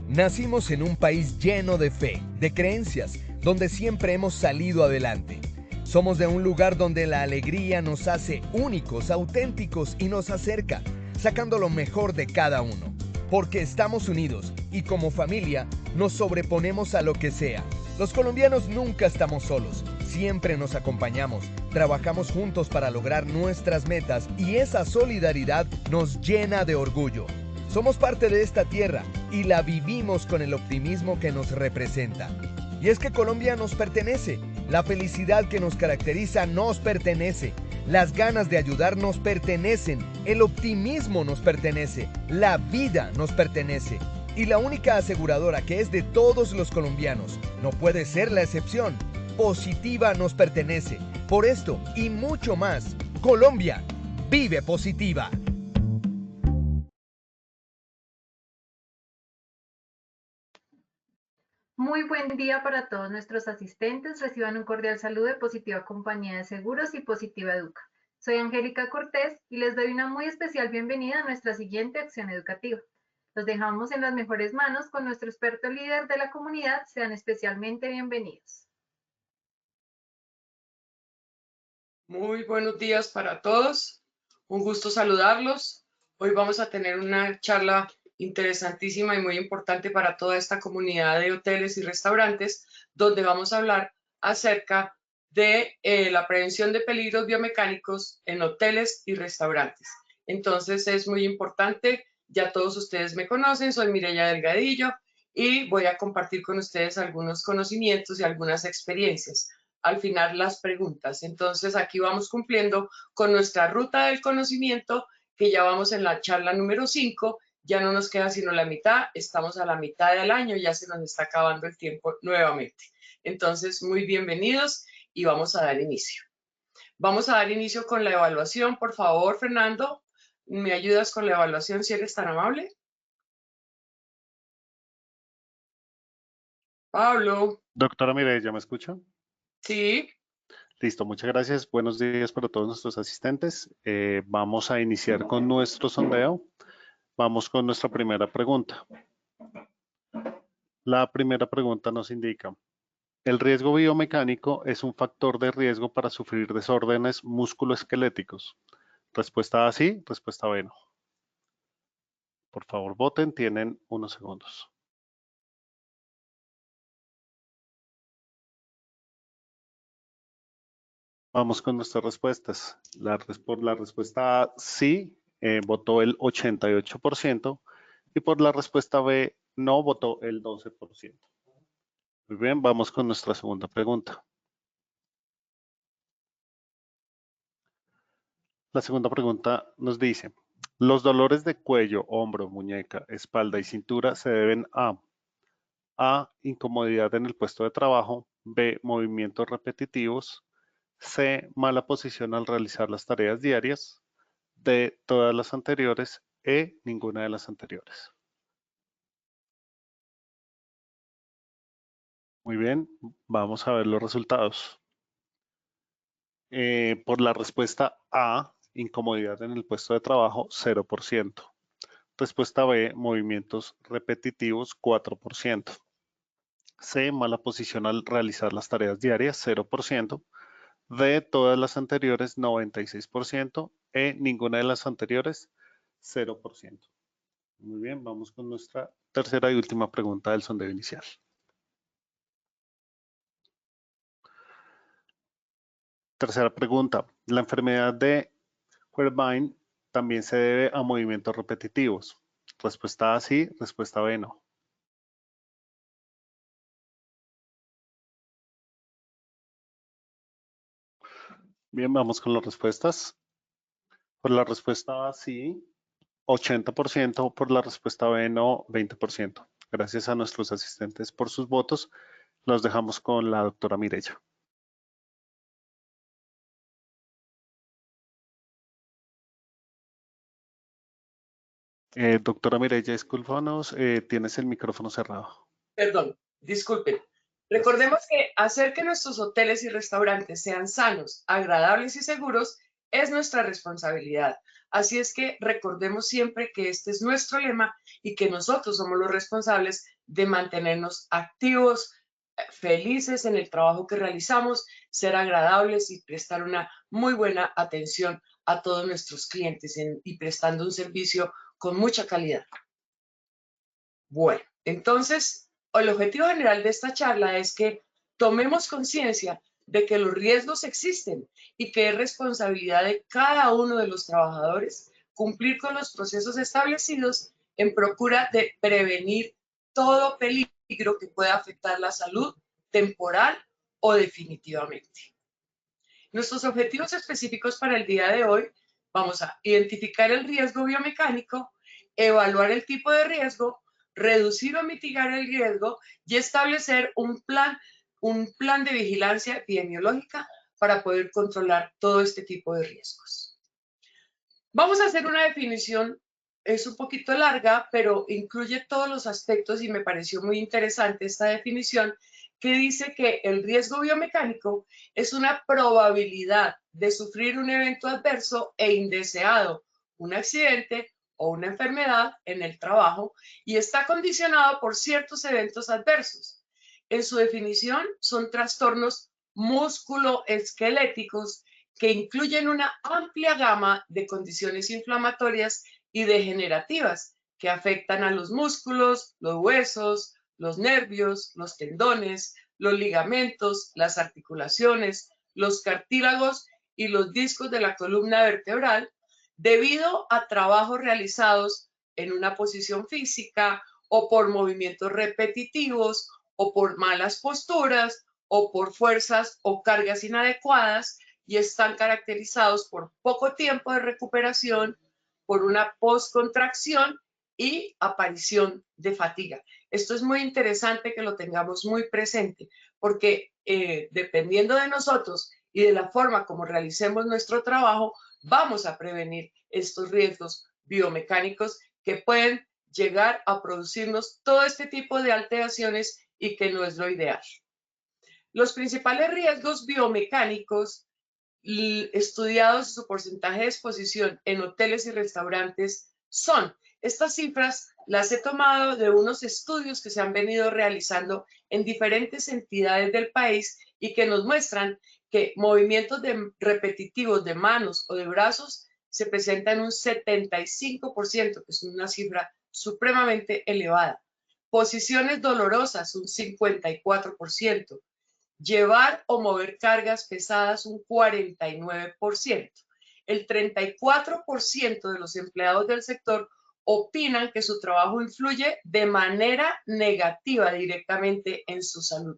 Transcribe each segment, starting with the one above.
Nacimos en un país lleno de fe, de creencias, donde siempre hemos salido adelante. Somos de un lugar donde la alegría nos hace únicos, auténticos y nos acerca, sacando lo mejor de cada uno. Porque estamos unidos y como familia nos sobreponemos a lo que sea. Los colombianos nunca estamos solos, siempre nos acompañamos, trabajamos juntos para lograr nuestras metas y esa solidaridad nos llena de orgullo. Somos parte de esta tierra y la vivimos con el optimismo que nos representa. Y es que Colombia nos pertenece, la felicidad que nos caracteriza nos pertenece, las ganas de ayudar nos pertenecen, el optimismo nos pertenece, la vida nos pertenece. Y la única aseguradora que es de todos los colombianos, no puede ser la excepción, Positiva nos pertenece. Por esto y mucho más, Colombia vive Positiva. Muy buen día para todos nuestros asistentes. Reciban un cordial saludo de Positiva Compañía de Seguros y Positiva Educa. Soy Angélica Cortés y les doy una muy especial bienvenida a nuestra siguiente acción educativa. Los dejamos en las mejores manos con nuestro experto líder de la comunidad. Sean especialmente bienvenidos. Muy buenos días para todos. Un gusto saludarlos. Hoy vamos a tener una charla interesantísima y muy importante para toda esta comunidad de hoteles y restaurantes, donde vamos a hablar acerca de la prevención de peligros biomecánicos en hoteles y restaurantes. Entonces es muy importante, ya todos ustedes me conocen, soy Mireya Delgadillo y voy a compartir con ustedes algunos conocimientos y algunas experiencias. Al final las preguntas. Entonces aquí vamos cumpliendo con nuestra ruta del conocimiento, que ya vamos en la charla número 5, ya no nos queda sino la mitad, estamos a la mitad del año, ya se nos está acabando el tiempo nuevamente. Entonces, muy bienvenidos y vamos a dar inicio. Vamos a dar inicio con la evaluación. Por favor, Fernando, ¿me ayudas con la evaluación si eres tan amable? Pablo. Doctora Mireya, ¿me escucha? Sí. Listo, muchas gracias. Buenos días para todos nuestros asistentes. Vamos a iniciar con nuestro sondeo. Vamos con nuestra primera pregunta. La primera pregunta nos indica, ¿el riesgo biomecánico es un factor de riesgo para sufrir desórdenes musculoesqueléticos? Respuesta A sí, respuesta B no. Por favor, voten, tienen unos segundos. Vamos con nuestras respuestas. Por la respuesta A, sí, votó el 88% y por la respuesta B, no, votó el 12%. Muy bien, vamos con nuestra segunda pregunta. La segunda pregunta nos dice, los dolores de cuello, hombro, muñeca, espalda y cintura se deben a incomodidad en el puesto de trabajo, B, movimientos repetitivos, C, mala posición al realizar las tareas diarias, D, todas las anteriores, E, ninguna de las anteriores. Muy bien, vamos a ver los resultados. Por la respuesta A, incomodidad en el puesto de trabajo, 0%. Respuesta B, movimientos repetitivos, 4%. C, mala posición al realizar las tareas diarias, 0%. D, todas las anteriores, 96%. E, ninguna de las anteriores, 0%. Muy bien, vamos con nuestra tercera y última pregunta del sondeo inicial. Tercera pregunta. La enfermedad de Quervain también se debe a movimientos repetitivos. Respuesta A sí, respuesta B no. Bien, vamos con las respuestas. Por la respuesta A sí, 80%, por la respuesta B no, 20%. Gracias a nuestros asistentes por sus votos. Los dejamos con la doctora Mireya. Doctora Mireya, discúlpanos, tienes el micrófono cerrado. Perdón, disculpen. Recordemos que hacer que nuestros hoteles y restaurantes sean sanos, agradables y seguros es nuestra responsabilidad. Así es que recordemos siempre que este es nuestro lema y que nosotros somos los responsables de mantenernos activos, felices en el trabajo que realizamos, ser agradables y prestar una muy buena atención a todos nuestros clientes y prestando un servicio con mucha calidad. Bueno, entonces, el objetivo general de esta charla es que tomemos conciencia de que los riesgos existen y que es responsabilidad de cada uno de los trabajadores cumplir con los procesos establecidos en procura de prevenir todo peligro que pueda afectar la salud temporal o definitivamente. Nuestros objetivos específicos para el día de hoy, vamos a identificar el riesgo biomecánico, evaluar el tipo de riesgo, reducir o mitigar el riesgo y establecer un plan de vigilancia epidemiológica para poder controlar todo este tipo de riesgos. Vamos a hacer una definición, es un poquito larga, pero incluye todos los aspectos y me pareció muy interesante esta definición que dice que el riesgo biomecánico es una probabilidad de sufrir un evento adverso e indeseado, un accidente o una enfermedad en el trabajo y está condicionado por ciertos eventos adversos. En su definición, son trastornos músculoesqueléticos que incluyen una amplia gama de condiciones inflamatorias y degenerativas que afectan a los músculos, los huesos, los nervios, los tendones, los ligamentos, las articulaciones, los cartílagos y los discos de la columna vertebral, debido a trabajos realizados en una posición física o por movimientos repetitivos o por malas posturas o por fuerzas o cargas inadecuadas y están caracterizados por poco tiempo de recuperación, por una postcontracción y aparición de fatiga. Esto es muy interesante que lo tengamos muy presente porque dependiendo de nosotros y de la forma como realicemos nuestro trabajo, vamos a prevenir estos riesgos biomecánicos que pueden llegar a producirnos todo este tipo de alteraciones y que no es lo ideal. Los principales riesgos biomecánicos estudiados su porcentaje de exposición en hoteles y restaurantes son, estas cifras las he tomado de unos estudios que se han venido realizando en diferentes entidades del país y que nos muestran que movimientos repetitivos de manos o de brazos se presentan en un 75%, que es una cifra supremamente elevada. Posiciones dolorosas, un 54%. Llevar o mover cargas pesadas, un 49%. El 34% de los empleados del sector opinan que su trabajo influye de manera negativa directamente en su salud.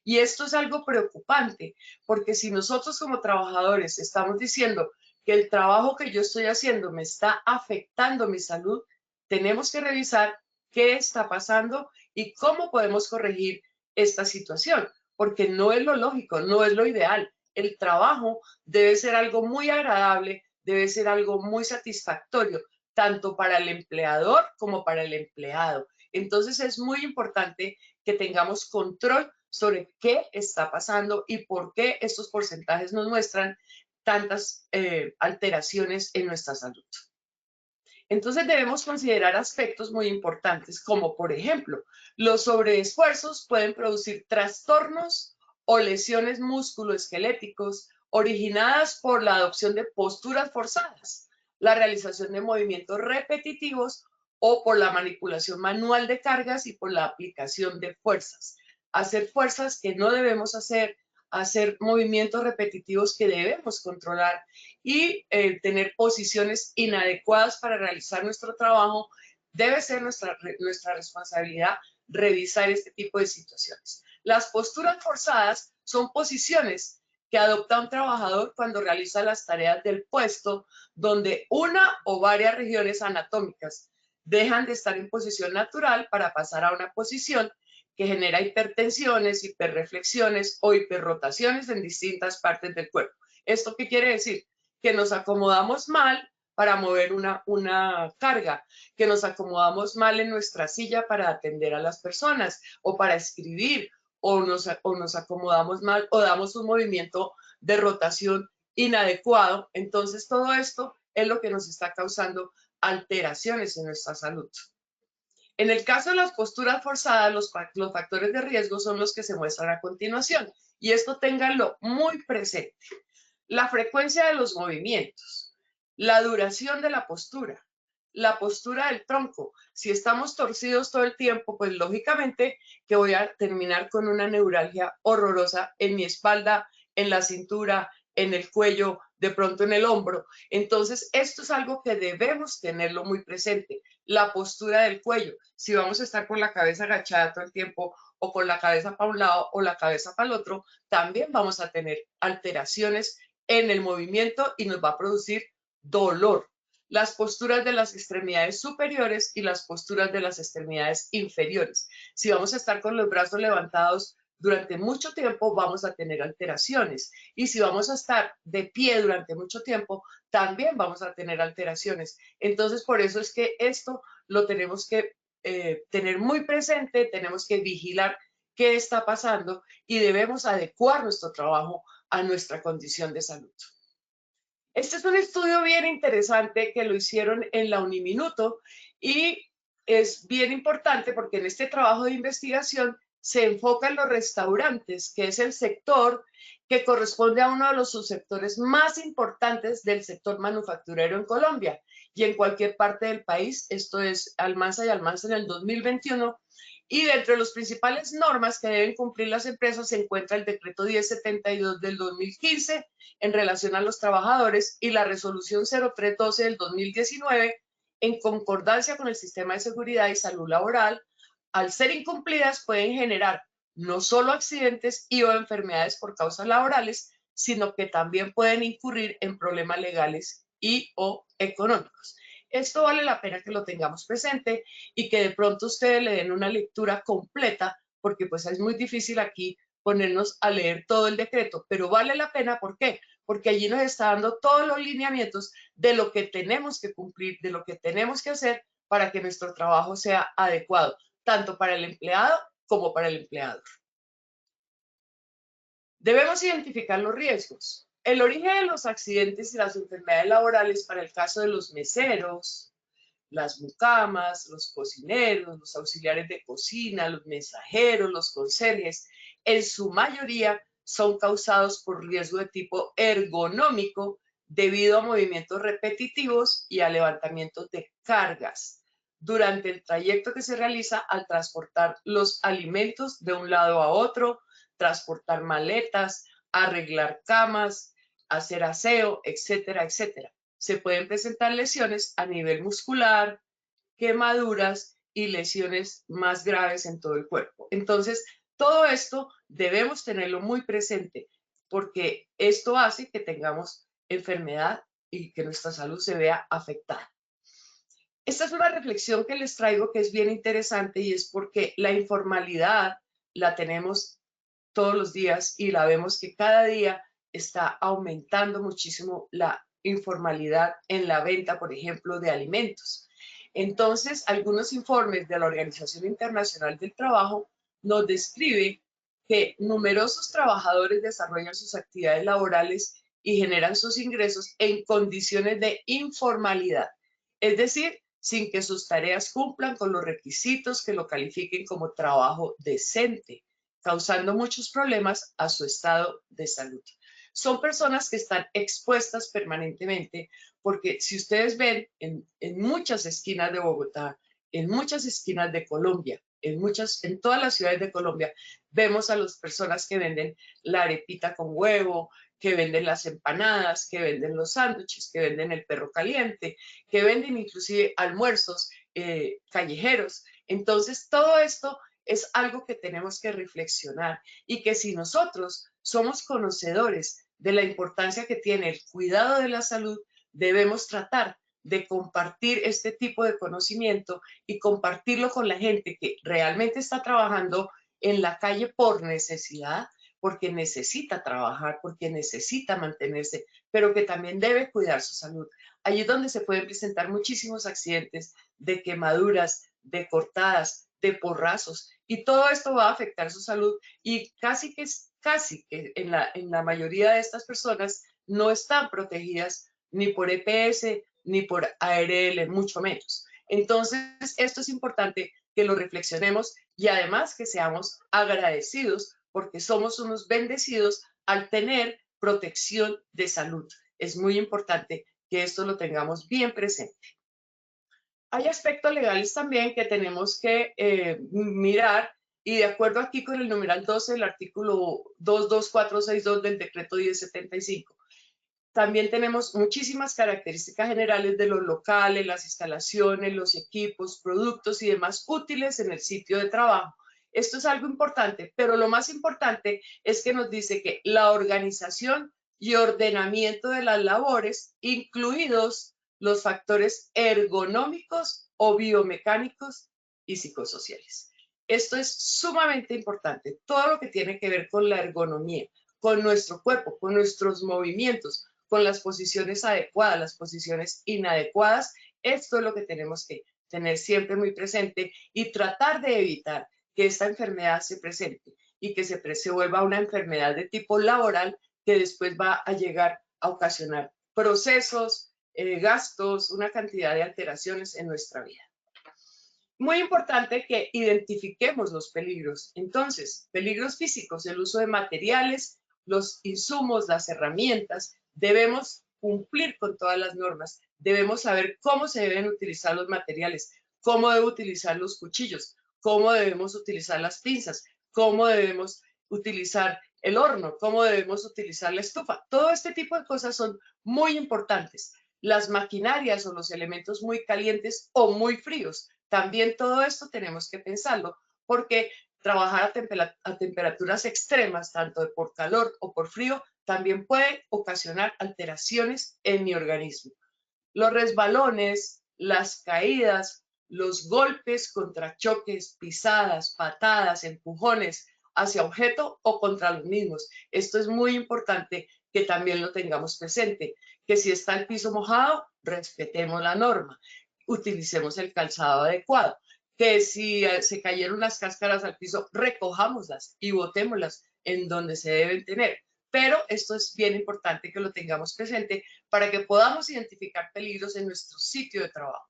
Y esto es algo preocupante, porque si nosotros como trabajadores estamos diciendo que el trabajo que yo estoy haciendo me está afectando mi salud, tenemos que revisar qué está pasando y cómo podemos corregir esta situación, porque no es lo lógico, no es lo ideal. El trabajo debe ser algo muy agradable, debe ser algo muy satisfactorio, tanto para el empleador como para el empleado. Entonces es muy importante que tengamos control sobre qué está pasando y por qué estos porcentajes nos muestran tantas alteraciones en nuestra salud. Entonces debemos considerar aspectos muy importantes como, por ejemplo, los sobreesfuerzos pueden producir trastornos o lesiones musculoesqueléticos originadas por la adopción de posturas forzadas, la realización de movimientos repetitivos o por la manipulación manual de cargas y por la aplicación de fuerzas. Hacer fuerzas que no debemos hacer movimientos repetitivos que debemos controlar y tener posiciones inadecuadas para realizar nuestro trabajo. Debe ser nuestra responsabilidad revisar este tipo de situaciones. Las posturas forzadas son posiciones que adopta un trabajador cuando realiza las tareas del puesto, donde una o varias regiones anatómicas dejan de estar en posición natural para pasar a una posición que genera hipertensiones, hiperreflexiones o hiperrotaciones en distintas partes del cuerpo. ¿Esto qué quiere decir? Que nos acomodamos mal para mover una carga, que nos acomodamos mal en nuestra silla para atender a las personas o para escribir, o nos acomodamos mal o damos un movimiento de rotación inadecuado. Entonces todo esto es lo que nos está causando alteraciones en nuestra salud. En el caso de las posturas forzadas, los factores de riesgo son los que se muestran a continuación. Y esto ténganlo muy presente. La frecuencia de los movimientos, la duración de la postura del tronco. Si estamos torcidos todo el tiempo, pues lógicamente que voy a terminar con una neuralgia horrorosa en mi espalda, en la cintura, en el cuello, de pronto en el hombro. Entonces, esto es algo que debemos tenerlo muy presente, la postura del cuello. Si vamos a estar con la cabeza agachada todo el tiempo o con la cabeza para un lado o la cabeza para el otro, también vamos a tener alteraciones en el movimiento y nos va a producir dolor. Las posturas de las extremidades superiores y las posturas de las extremidades inferiores. Si vamos a estar con los brazos levantados durante mucho tiempo, vamos a tener alteraciones. Y si vamos a estar de pie durante mucho tiempo, también vamos a tener alteraciones. Entonces, por eso es que esto lo tenemos que tener muy presente, tenemos que vigilar qué está pasando y debemos adecuar nuestro trabajo a nuestra condición de salud. Este es un estudio bien interesante que lo hicieron en la Uniminuto y es bien importante porque en este trabajo de investigación se enfoca en los restaurantes, que es el sector que corresponde a uno de los subsectores más importantes del sector manufacturero en Colombia y en cualquier parte del país. Esto es Almanza y Almanza en el 2021. Y dentro de las principales normas que deben cumplir las empresas se encuentra el decreto 1072 del 2015 en relación a los trabajadores y la resolución 0312 del 2019 en concordancia con el sistema de seguridad y salud laboral. Al ser incumplidas pueden generar no solo accidentes y o enfermedades por causas laborales, sino que también pueden incurrir en problemas legales y o económicos. Esto vale la pena que lo tengamos presente y que de pronto ustedes le den una lectura completa, porque pues es muy difícil aquí ponernos a leer todo el decreto, pero vale la pena, ¿por qué? Porque allí nos está dando todos los lineamientos de lo que tenemos que cumplir, de lo que tenemos que hacer para que nuestro trabajo sea adecuado, tanto para el empleado como para el empleador. Debemos identificar los riesgos. El origen de los accidentes y las enfermedades laborales para el caso de los meseros, las mucamas, los cocineros, los auxiliares de cocina, los mensajeros, los conserjes, en su mayoría son causados por riesgo de tipo ergonómico debido a movimientos repetitivos y a levantamientos de cargas durante el trayecto que se realiza al transportar los alimentos de un lado a otro, transportar maletas, arreglar camas, hacer aseo, etcétera, etcétera. Se pueden presentar lesiones a nivel muscular, quemaduras y lesiones más graves en todo el cuerpo. Entonces, todo esto debemos tenerlo muy presente porque esto hace que tengamos enfermedad y que nuestra salud se vea afectada. Esta es una reflexión que les traigo que es bien interesante y es porque la informalidad la tenemos todos los días y la vemos que cada día está aumentando muchísimo la informalidad en la venta, por ejemplo, de alimentos. Entonces, algunos informes de la Organización Internacional del Trabajo nos describen que numerosos trabajadores desarrollan sus actividades laborales y generan sus ingresos en condiciones de informalidad, es decir, sin que sus tareas cumplan con los requisitos que lo califiquen como trabajo decente, causando muchos problemas a su estado de salud. Son personas que están expuestas permanentemente porque si ustedes ven en muchas esquinas de Bogotá, en muchas esquinas de Colombia, en todas las ciudades de Colombia, vemos a las personas que venden la arepita con huevo, que venden las empanadas, que venden los sándwiches, que venden el perro caliente, que venden inclusive almuerzos callejeros. Entonces, todo esto es algo que tenemos que reflexionar y que si nosotros somos conocedores de la importancia que tiene el cuidado de la salud, debemos tratar de compartir este tipo de conocimiento y compartirlo con la gente que realmente está trabajando en la calle por necesidad, porque necesita trabajar, porque necesita mantenerse, pero que también debe cuidar su salud. Allí es donde se pueden presentar muchísimos accidentes de quemaduras, de cortadas, de porrazos, y todo esto va a afectar su salud y casi que en la mayoría de estas personas no están protegidas ni por EPS, ni por ARL, mucho menos. Entonces, esto es importante que lo reflexionemos y además que seamos agradecidos porque somos unos bendecidos al tener protección de salud. Es muy importante que esto lo tengamos bien presente. Hay aspectos legales también que tenemos que mirar y de acuerdo aquí con el numeral 12 del artículo 22462 del decreto 1075. También tenemos muchísimas características generales de los locales, las instalaciones, los equipos, productos y demás útiles en el sitio de trabajo. Esto es algo importante, pero lo más importante es que nos dice que la organización y ordenamiento de las labores, incluidos los factores ergonómicos o biomecánicos y psicosociales. Esto es sumamente importante, todo lo que tiene que ver con la ergonomía, con nuestro cuerpo, con nuestros movimientos, con las posiciones adecuadas, las posiciones inadecuadas. Esto es lo que tenemos que tener siempre muy presente y tratar de evitar que esta enfermedad se presente y que se vuelva una enfermedad de tipo laboral que después va a llegar a ocasionar procesos, gastos, una cantidad de alteraciones en nuestra vida. Muy importante que identifiquemos los peligros. Entonces, peligros físicos, el uso de materiales, los insumos, las herramientas. Debemos cumplir con todas las normas. Debemos saber cómo se deben utilizar los materiales, cómo debo utilizar los cuchillos, cómo debemos utilizar las pinzas, cómo debemos utilizar el horno, cómo debemos utilizar la estufa. Todo este tipo de cosas son muy importantes. Las maquinarias o los elementos muy calientes o muy fríos. También todo esto tenemos que pensarlo porque trabajar a temperaturas extremas, tanto por calor o por frío, también puede ocasionar alteraciones en mi organismo. Los resbalones, las caídas, los golpes contra choques, pisadas, patadas, empujones hacia objeto o contra los mismos. Esto es muy importante que también lo tengamos presente, que si está el piso mojado, respetemos la norma, utilicemos el calzado adecuado, que si se cayeron las cáscaras al piso, recojámoslas y botémoslas en donde se deben tener. Pero esto es bien importante que lo tengamos presente para que podamos identificar peligros en nuestro sitio de trabajo.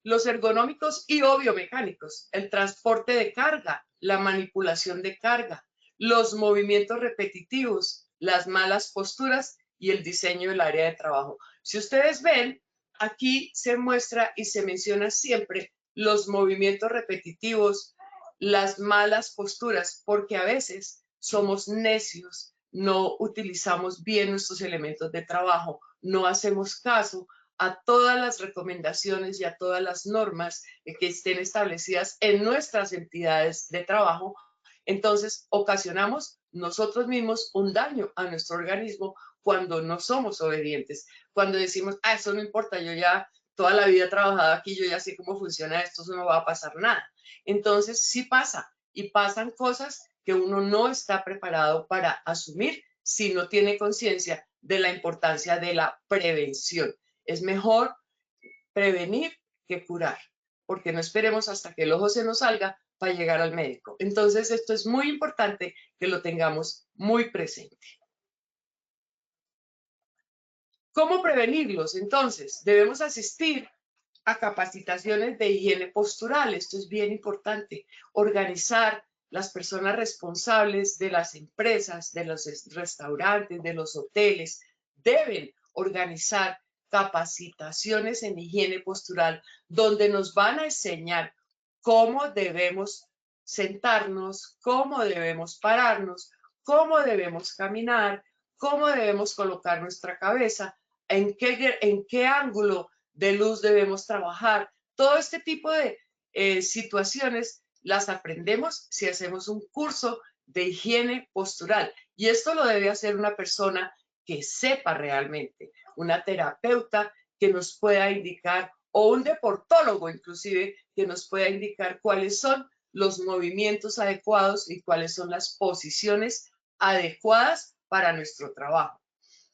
Los ergonómicos y o biomecánicos, el transporte de carga, la manipulación de carga, los movimientos repetitivos, las malas posturas y el diseño del área de trabajo. Si ustedes ven, aquí se muestra y se menciona siempre los movimientos repetitivos, las malas posturas, porque a veces somos necios, no utilizamos bien nuestros elementos de trabajo, no hacemos caso a todas las recomendaciones y a todas las normas que estén establecidas en nuestras entidades de trabajo. Entonces, ocasionamos nosotros mismos un daño a nuestro organismo cuando no somos obedientes. Cuando decimos, eso no importa, yo ya toda la vida he trabajado aquí, yo ya sé cómo funciona esto, eso no va a pasar nada. Entonces, sí pasa, y pasan cosas que uno no está preparado para asumir si no tiene conciencia de la importancia de la prevención. Es mejor prevenir que curar, porque no esperemos hasta que el ojo se nos salga para llegar al médico. Entonces, esto es muy importante que lo tengamos muy presente. ¿Cómo prevenirlos? Entonces, debemos asistir a capacitaciones de higiene postural. Esto es bien importante. Organizar las personas responsables de las empresas, de los restaurantes, de los hoteles, deben organizar capacitaciones en higiene postural donde nos van a enseñar cómo debemos sentarnos, cómo debemos pararnos, cómo debemos caminar, cómo debemos colocar nuestra cabeza, en qué ángulo de luz debemos trabajar. Todo este tipo de situaciones las aprendemos si hacemos un curso de higiene postural. Y esto lo debe hacer una persona que sepa realmente, una terapeuta que nos pueda indicar, o un deportólogo inclusive, que nos pueda indicar cuáles son los movimientos adecuados y cuáles son las posiciones adecuadas para nuestro trabajo.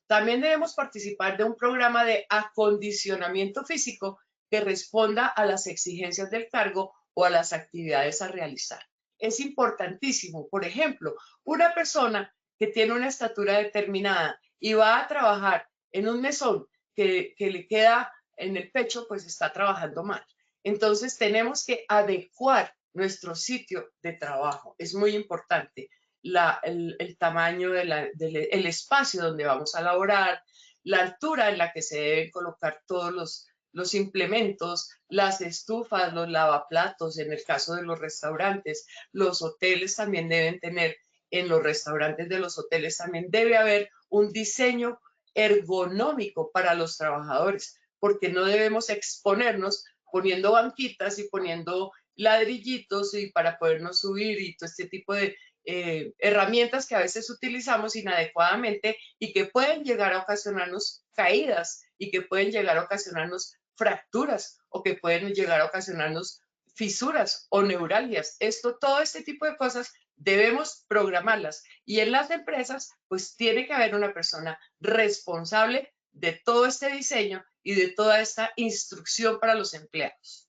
También debemos participar de un programa de acondicionamiento físico que responda a las exigencias del cargo o a las actividades a realizar. Es importantísimo, por ejemplo, una persona que tiene una estatura determinada y va a trabajar en un mesón que le queda en el pecho, pues está trabajando mal. Entonces tenemos que adecuar nuestro sitio de trabajo. Es muy importante el tamaño del espacio donde vamos a laborar, la altura en la que se deben colocar todos los implementos, las estufas, los lavaplatos, en el caso de los restaurantes. Los hoteles también deben tener, en los restaurantes de los hoteles también debe haber un diseño ergonómico para los trabajadores, porque no debemos exponernos poniendo banquitas y poniendo ladrillitos y para podernos subir y todo este tipo de herramientas que a veces utilizamos inadecuadamente y que pueden llegar a ocasionarnos caídas y que pueden llegar a ocasionarnos fracturas o que pueden llegar a ocasionarnos fisuras o neuralgias. Todo este tipo de cosas debemos programarlas y en las empresas pues tiene que haber una persona responsable de todo este diseño y de toda esta instrucción para los empleados.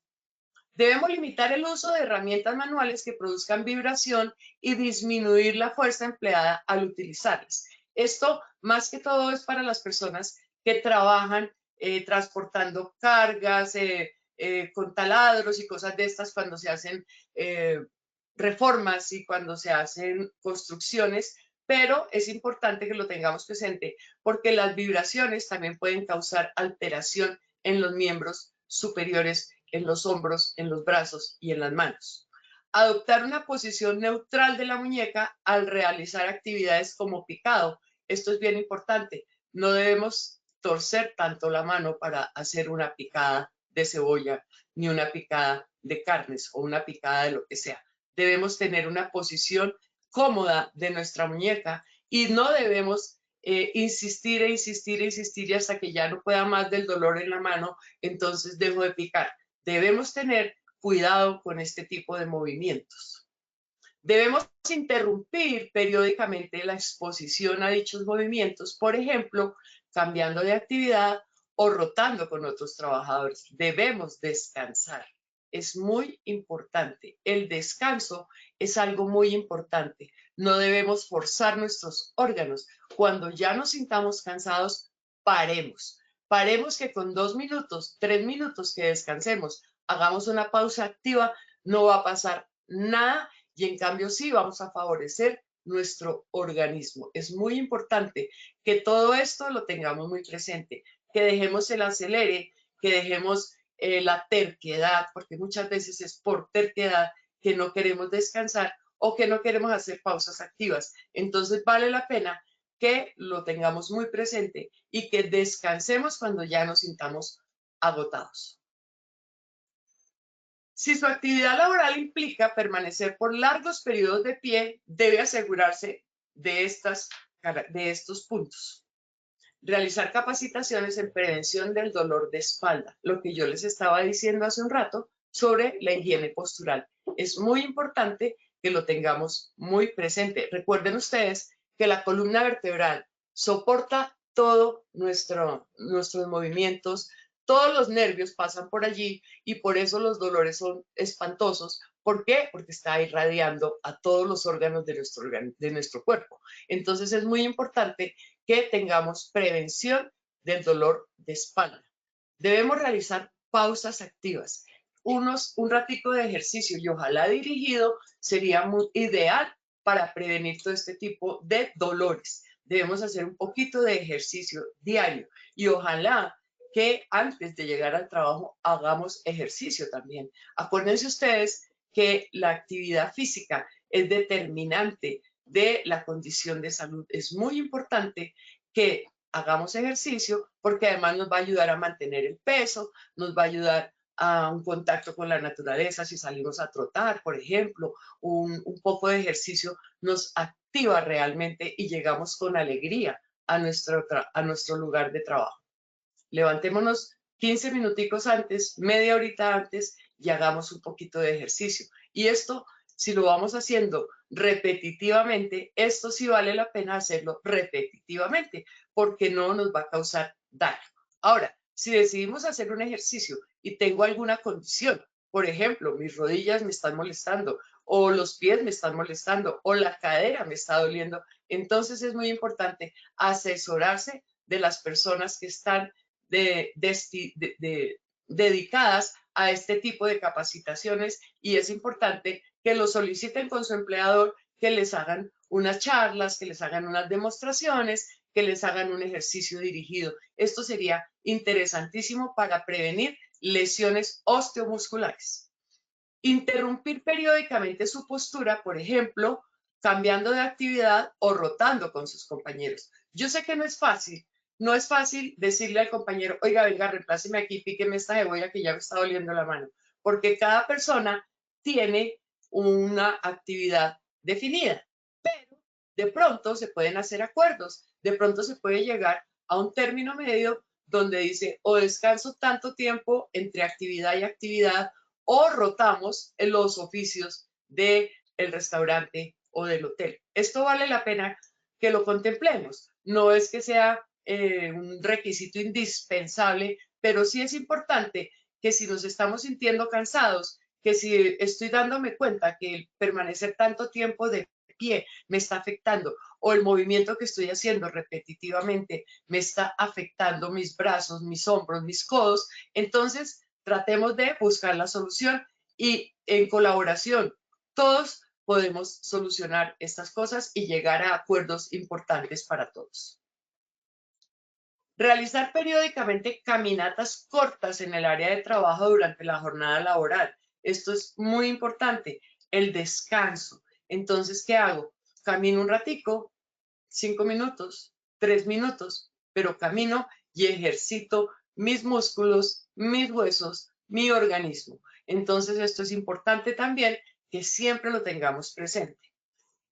Debemos limitar el uso de herramientas manuales que produzcan vibración y disminuir la fuerza empleada al utilizarlas. Esto más que todo es para las personas que trabajan transportando cargas con taladros y cosas de estas cuando se hacen reformas y cuando se hacen construcciones, pero es importante que lo tengamos presente porque las vibraciones también pueden causar alteración en los miembros superiores, en los hombros, en los brazos y en las manos. Adoptar una posición neutral de la muñeca al realizar actividades como picado. Esto es bien importante. No debemos torcer tanto la mano para hacer una picada de cebolla, ni una picada de carnes o una picada de lo que sea. Debemos tener una posición cómoda de nuestra muñeca y no debemos insistir y hasta que ya no pueda más del dolor en la mano, entonces dejo de picar. Debemos tener cuidado con este tipo de movimientos. Debemos interrumpir periódicamente la exposición a dichos movimientos, por ejemplo, cambiando de actividad o rotando con otros trabajadores. Debemos descansar. Es muy importante. El descanso es algo muy importante. No debemos forzar nuestros órganos. Cuando ya nos sintamos cansados, paremos. Paremos que con 2 minutos, 3 minutos que descansemos, hagamos una pausa activa, no va a pasar nada y en cambio sí vamos a favorecer nuestro organismo. Es muy importante que todo esto lo tengamos muy presente, que dejemos el acelere, que dejemos la terquedad, porque muchas veces es por terquedad que no queremos descansar o que no queremos hacer pausas activas. Entonces vale la pena que lo tengamos muy presente y que descansemos cuando ya nos sintamos agotados. Si su actividad laboral implica permanecer por largos periodos de pie, debe asegurarse de estos puntos. Realizar capacitaciones en prevención del dolor de espalda, lo que yo les estaba diciendo hace un rato sobre la higiene postural. Es muy importante que lo tengamos muy presente. Recuerden ustedes que la columna vertebral soporta todos nuestros movimientos, todos los nervios pasan por allí y por eso los dolores son espantosos. ¿Por qué? Porque está irradiando a todos los órganos de nuestro cuerpo. Entonces es muy importante que tengamos prevención del dolor de espalda. Debemos realizar pausas activas. Un ratico de ejercicio y ojalá dirigido sería muy ideal para prevenir todo este tipo de dolores. Debemos hacer un poquito de ejercicio diario y ojalá que antes de llegar al trabajo hagamos ejercicio también. Acuérdense ustedes que la actividad física es determinante de la condición de salud. Es muy importante que hagamos ejercicio porque además nos va a ayudar a mantener el peso, nos va a ayudar a un contacto con la naturaleza. Si salimos a trotar, por ejemplo, un poco de ejercicio nos activa realmente y llegamos con alegría a nuestro lugar de trabajo. Levantémonos 15 minuticos antes, media horita antes y hagamos un poquito de ejercicio. Y esto, si lo vamos haciendo repetitivamente, esto sí vale la pena hacerlo repetitivamente porque no nos va a causar daño. Ahora, si decidimos hacer un ejercicio y tengo alguna condición, por ejemplo, mis rodillas me están molestando o los pies me están molestando o la cadera me está doliendo, entonces es muy importante asesorarse de las personas que están dedicadas a este tipo de capacitaciones, y es importante que lo soliciten con su empleador, que les hagan unas charlas, que les hagan unas demostraciones, que les hagan un ejercicio dirigido. Esto sería interesantísimo para prevenir lesiones osteomusculares. Interrumpir periódicamente su postura, por ejemplo, cambiando de actividad o rotando con sus compañeros. Yo sé que no es fácil. No es fácil decirle al compañero, oiga, venga, reempláceme aquí, píqueme esta cebolla que ya me está doliendo la mano, porque cada persona tiene una actividad definida, pero de pronto se pueden hacer acuerdos, de pronto se puede llegar a un término medio donde dice, o descanso tanto tiempo entre actividad y actividad, o rotamos en los oficios del restaurante o del hotel. Esto vale la pena que lo contemplemos. No es que sea un requisito indispensable, pero sí es importante que si nos estamos sintiendo cansados, que si estoy dándome cuenta que el permanecer tanto tiempo de pie me está afectando, o el movimiento que estoy haciendo repetitivamente me está afectando mis brazos, mis hombros, mis codos, entonces tratemos de buscar la solución y en colaboración todos podemos solucionar estas cosas y llegar a acuerdos importantes para todos. Realizar periódicamente caminatas cortas en el área de trabajo durante la jornada laboral. Esto es muy importante. El descanso. Entonces, ¿qué hago? Camino un ratico, 5 minutos, 3 minutos, pero camino y ejercito mis músculos, mis huesos, mi organismo. Entonces, esto es importante también que siempre lo tengamos presente.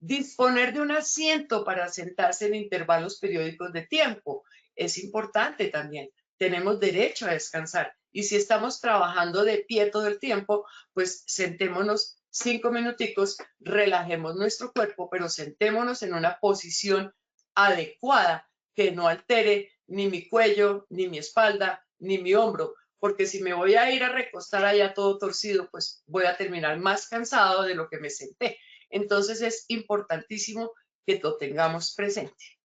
Disponer de un asiento para sentarse en intervalos periódicos de tiempo es importante también. Tenemos derecho a descansar. Y si estamos trabajando de pie todo el tiempo, pues sentémonos 5 minuticos, relajemos nuestro cuerpo, pero sentémonos en una posición adecuada que no altere ni mi cuello, ni mi espalda, ni mi hombro, porque si me voy a ir a recostar allá todo torcido, pues voy a terminar más cansado de lo que me senté. Entonces es importantísimo que lo tengamos presente.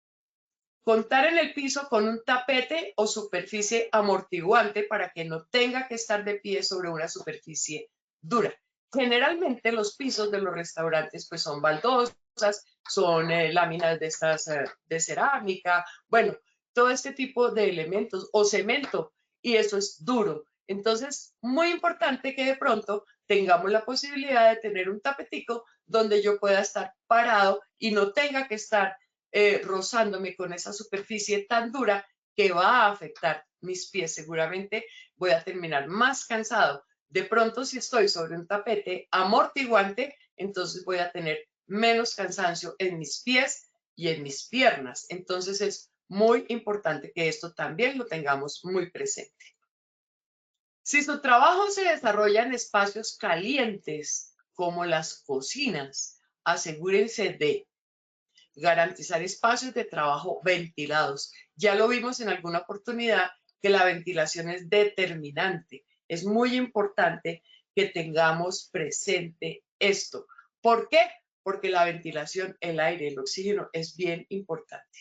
Contar en el piso con un tapete o superficie amortiguante para que no tenga que estar de pie sobre una superficie dura. Generalmente los pisos de los restaurantes pues son baldosas, son láminas de estas de cerámica, bueno, todo este tipo de elementos o cemento, y eso es duro. Entonces, muy importante que de pronto tengamos la posibilidad de tener un tapetico donde yo pueda estar parado y no tenga que estar rozándome con esa superficie tan dura que va a afectar mis pies. Seguramente voy a terminar más cansado. De pronto, si estoy sobre un tapete amortiguante, entonces voy a tener menos cansancio en mis pies y en mis piernas. Entonces es muy importante que esto también lo tengamos muy presente. Si su trabajo se desarrolla en espacios calientes, como las cocinas, asegúrense de garantizar espacios de trabajo ventilados. Ya lo vimos en alguna oportunidad que la ventilación es determinante. Es muy importante que tengamos presente esto. ¿Por qué? Porque la ventilación, el aire, el oxígeno es bien importante.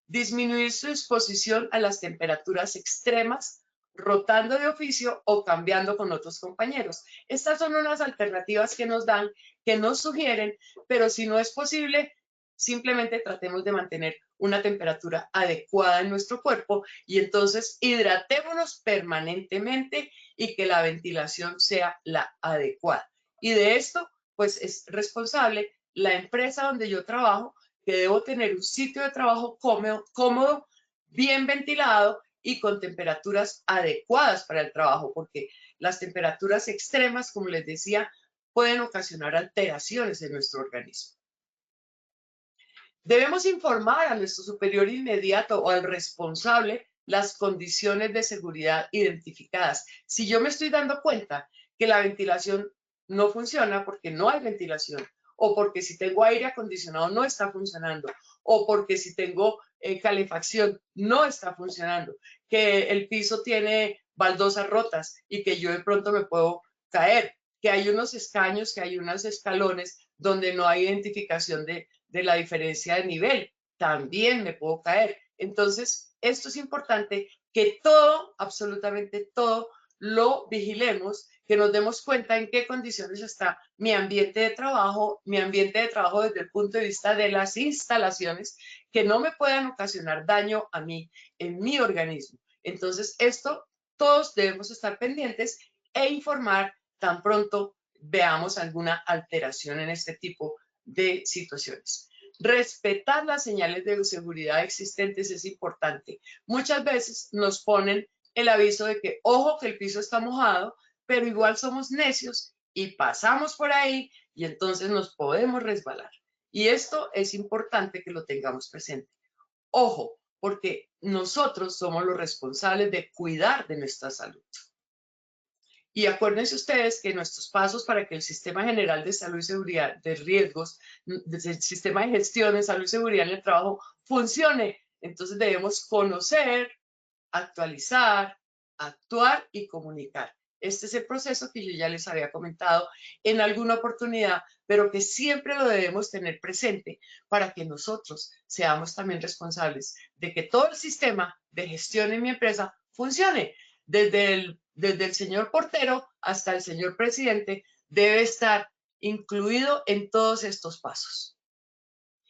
Disminuir su exposición a las temperaturas extremas, rotando de oficio o cambiando con otros compañeros. Estas son unas alternativas que nos dan, que nos sugieren, pero si no es posible, simplemente tratemos de mantener una temperatura adecuada en nuestro cuerpo y entonces hidratémonos permanentemente y que la ventilación sea la adecuada. Y de esto, pues es responsable la empresa donde yo trabajo, que debo tener un sitio de trabajo cómodo, bien ventilado y con temperaturas adecuadas para el trabajo, porque las temperaturas extremas, como les decía, pueden ocasionar alteraciones en nuestro organismo. Debemos informar a nuestro superior inmediato o al responsable las condiciones de seguridad identificadas. Si yo me estoy dando cuenta que la ventilación no funciona porque no hay ventilación, o porque si tengo aire acondicionado no está funcionando, o porque si tengo calefacción no está funcionando, que el piso tiene baldosas rotas y que yo de pronto me puedo caer, que hay unos escaños, que hay unos escalones donde no hay identificación de la diferencia de nivel, también me puedo caer. Entonces, esto es importante que todo, absolutamente todo, lo vigilemos, que nos demos cuenta en qué condiciones está mi ambiente de trabajo desde el punto de vista de las instalaciones, que no me puedan ocasionar daño a mí, en mi organismo. Entonces, esto todos debemos estar pendientes e informar tan pronto veamos alguna alteración en este tipo de situaciones. Respetar las señales de seguridad existentes es importante. Muchas veces nos ponen el aviso de que, ojo, que el piso está mojado, pero igual somos necios y pasamos por ahí y entonces nos podemos resbalar. Y esto es importante que lo tengamos presente. Ojo, porque nosotros somos los responsables de cuidar de nuestra salud. Y acuérdense ustedes que nuestros pasos para que el Sistema General de Salud y Seguridad de Riesgos, el Sistema de Gestión de Salud y Seguridad en el Trabajo funcione. Entonces debemos conocer, actualizar, actuar y comunicar. Este es el proceso que yo ya les había comentado en alguna oportunidad, pero que siempre lo debemos tener presente para que nosotros seamos también responsables de que todo el sistema de gestión en mi empresa funcione. Desde el señor portero hasta el señor presidente debe estar incluido en todos estos pasos.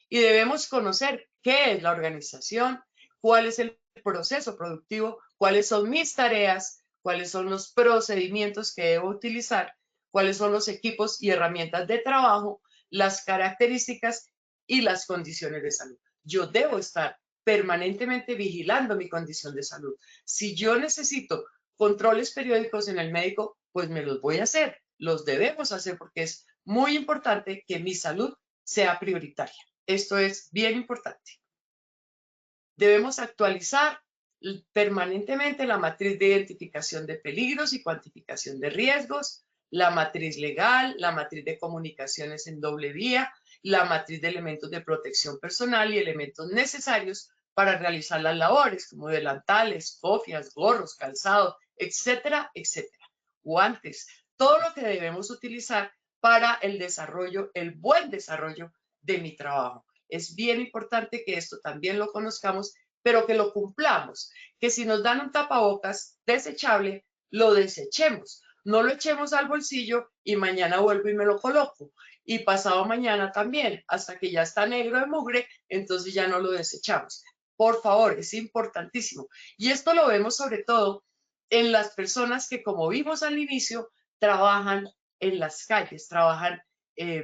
Y debemos conocer qué es la organización, cuál es el proceso productivo, cuáles son mis tareas, cuáles son los procedimientos que debo utilizar, cuáles son los equipos y herramientas de trabajo, las características y las condiciones de salud. Yo debo estar permanentemente vigilando mi condición de salud. Si yo necesito controles periódicos en el médico, pues me los voy a hacer, los debemos hacer porque es muy importante que mi salud sea prioritaria. Esto es bien importante. Debemos actualizar permanentemente la matriz de identificación de peligros y cuantificación de riesgos, la matriz legal, la matriz de comunicaciones en doble vía, la matriz de elementos de protección personal y elementos necesarios para realizar las labores, como delantales, cofias, gorros, calzado, etcétera, etcétera. Guantes, todo lo que debemos utilizar para el desarrollo, el buen desarrollo de mi trabajo. Es bien importante que esto también lo conozcamos, pero que lo cumplamos. Que si nos dan un tapabocas desechable, lo desechemos. No lo echemos al bolsillo y mañana vuelvo y me lo coloco. Y pasado mañana también, hasta que ya está negro de mugre, entonces ya no lo desechamos. Por favor, es importantísimo. Y esto lo vemos sobre todo en las personas que, como vimos al inicio, trabajan en las calles, trabajan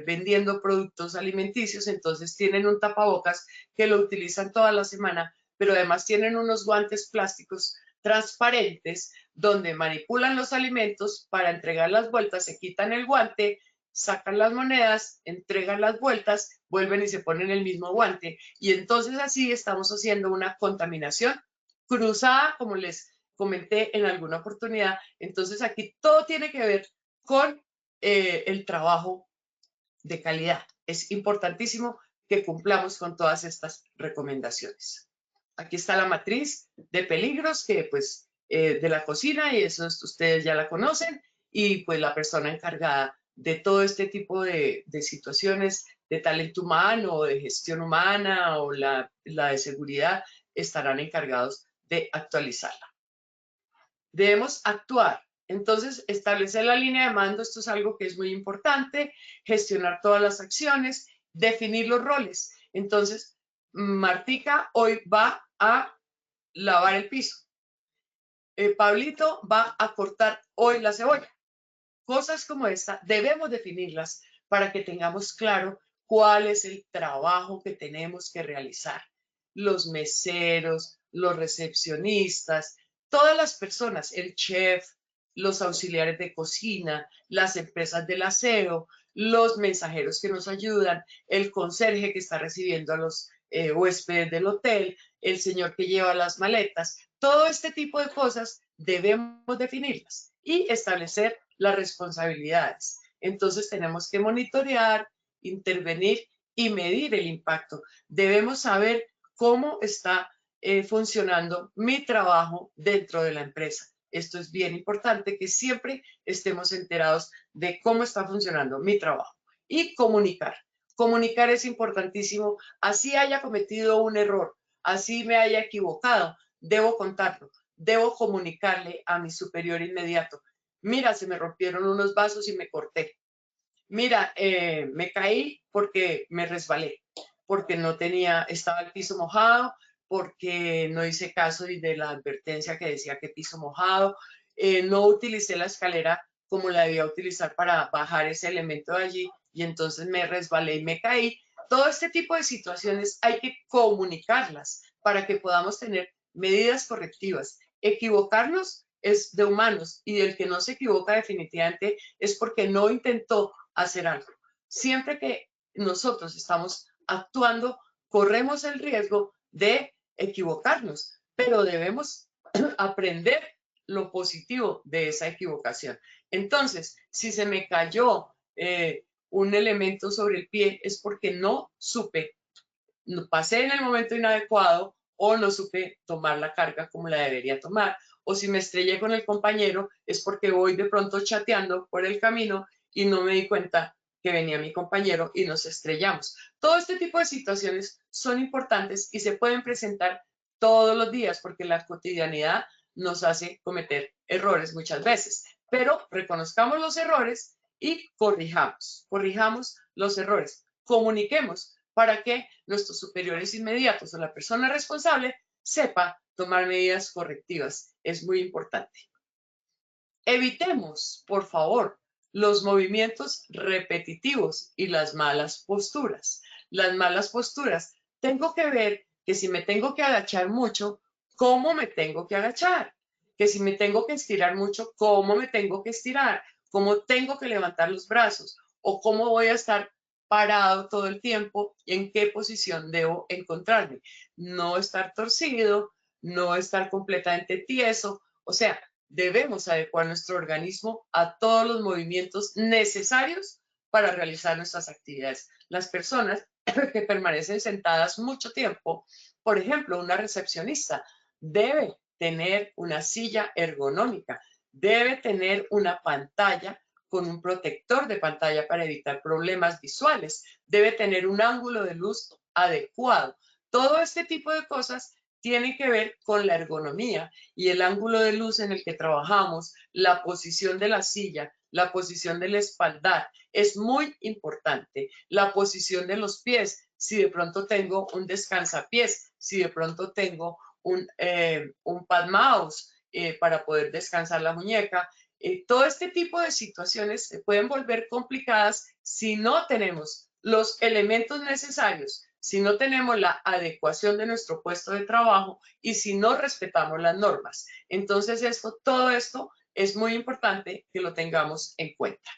vendiendo productos alimenticios, entonces tienen un tapabocas que lo utilizan toda la semana, pero además tienen unos guantes plásticos transparentes donde manipulan los alimentos para entregar las vueltas, se quitan el guante, sacan las monedas, entregan las vueltas, vuelven y se ponen el mismo guante. Y entonces así estamos haciendo una contaminación cruzada, como les comenté en alguna oportunidad. Entonces aquí todo tiene que ver con el trabajo de calidad. Es importantísimo que cumplamos con todas estas recomendaciones. Aquí está la matriz de peligros que pues de la cocina, y eso ustedes ya la conocen, y pues la persona encargada de todo este tipo de situaciones de talento humano o de gestión humana o la de seguridad estarán encargados de actualizarla. Debemos actuar. Entonces, establecer la línea de mando, esto es algo que es muy importante, gestionar todas las acciones, definir los roles. Entonces, Martica hoy va a lavar el piso. Pablito va a cortar hoy la cebolla. Cosas como esta debemos definirlas para que tengamos claro cuál es el trabajo que tenemos que realizar. Los meseros, los recepcionistas, todas las personas, el chef, los auxiliares de cocina, las empresas del aseo, los mensajeros que nos ayudan, el conserje que está recibiendo a los huéspedes del hotel, el señor que lleva las maletas, todo este tipo de cosas debemos definirlas y establecer las responsabilidades. Entonces tenemos que monitorear, intervenir y medir el impacto. Debemos saber cómo está funcionando mi trabajo dentro de la empresa. Esto es bien importante, que siempre estemos enterados de cómo está funcionando mi trabajo. Y comunicar. Comunicar es importantísimo. Así haya cometido un error, así me haya equivocado, debo contarlo. debo comunicarle a mi superior inmediato. Mira, se me rompieron unos vasos y me corté. Mira, me caí porque me resbalé, porque estaba el piso mojado, porque no hice caso de la advertencia que decía que piso mojado, no utilicé la escalera como la debía utilizar para bajar ese elemento de allí y entonces me resbalé y me caí. Todo este tipo de situaciones hay que comunicarlas para que podamos tener medidas correctivas. Equivocarnos es de humanos y el que no se equivoca definitivamente es porque no intentó hacer algo. Siempre que nosotros estamos actuando, corremos el riesgo de equivocarnos, pero debemos aprender lo positivo de esa equivocación. Entonces, si se me cayó un elemento sobre el pie, es porque no supe, pasé en el momento inadecuado o no supe tomar la carga como la debería tomar. O si me estrellé con el compañero, es porque voy de pronto chateando por el camino y no me di cuenta que venía mi compañero y nos estrellamos. Todo este tipo de situaciones son importantes y se pueden presentar todos los días porque la cotidianidad nos hace cometer errores muchas veces. Pero reconozcamos los errores y corrijamos los errores. Comuniquemos para que nuestros superiores inmediatos o la persona responsable sepa tomar medidas correctivas. Es muy importante. Evitemos, por favor, los movimientos repetitivos y las malas posturas. Las malas posturas, tengo que ver que si me tengo que agachar mucho, ¿cómo me tengo que agachar? Que si me tengo que estirar mucho, ¿cómo me tengo que estirar? ¿Cómo tengo que levantar los brazos? ¿O cómo voy a estar parado todo el tiempo y en qué posición debo encontrarme? No estar torcido, no estar completamente tieso, o sea, debemos adecuar nuestro organismo a todos los movimientos necesarios para realizar nuestras actividades. Las personas que permanecen sentadas mucho tiempo, por ejemplo, una recepcionista debe tener una silla ergonómica, debe tener una pantalla con un protector de pantalla para evitar problemas visuales, debe tener un ángulo de luz adecuado. Todo este tipo de cosas tiene que ver con la ergonomía y el ángulo de luz en el que trabajamos, la posición de la silla, la posición del espaldar. Es muy importante la posición de los pies. Si de pronto tengo un descansapiés, si de pronto tengo un pad mouse para poder descansar la muñeca. Todo este tipo de situaciones se pueden volver complicadas si no tenemos los elementos necesarios, si no tenemos la adecuación de nuestro puesto de trabajo y si no respetamos las normas. Entonces, todo esto es muy importante que lo tengamos en cuenta.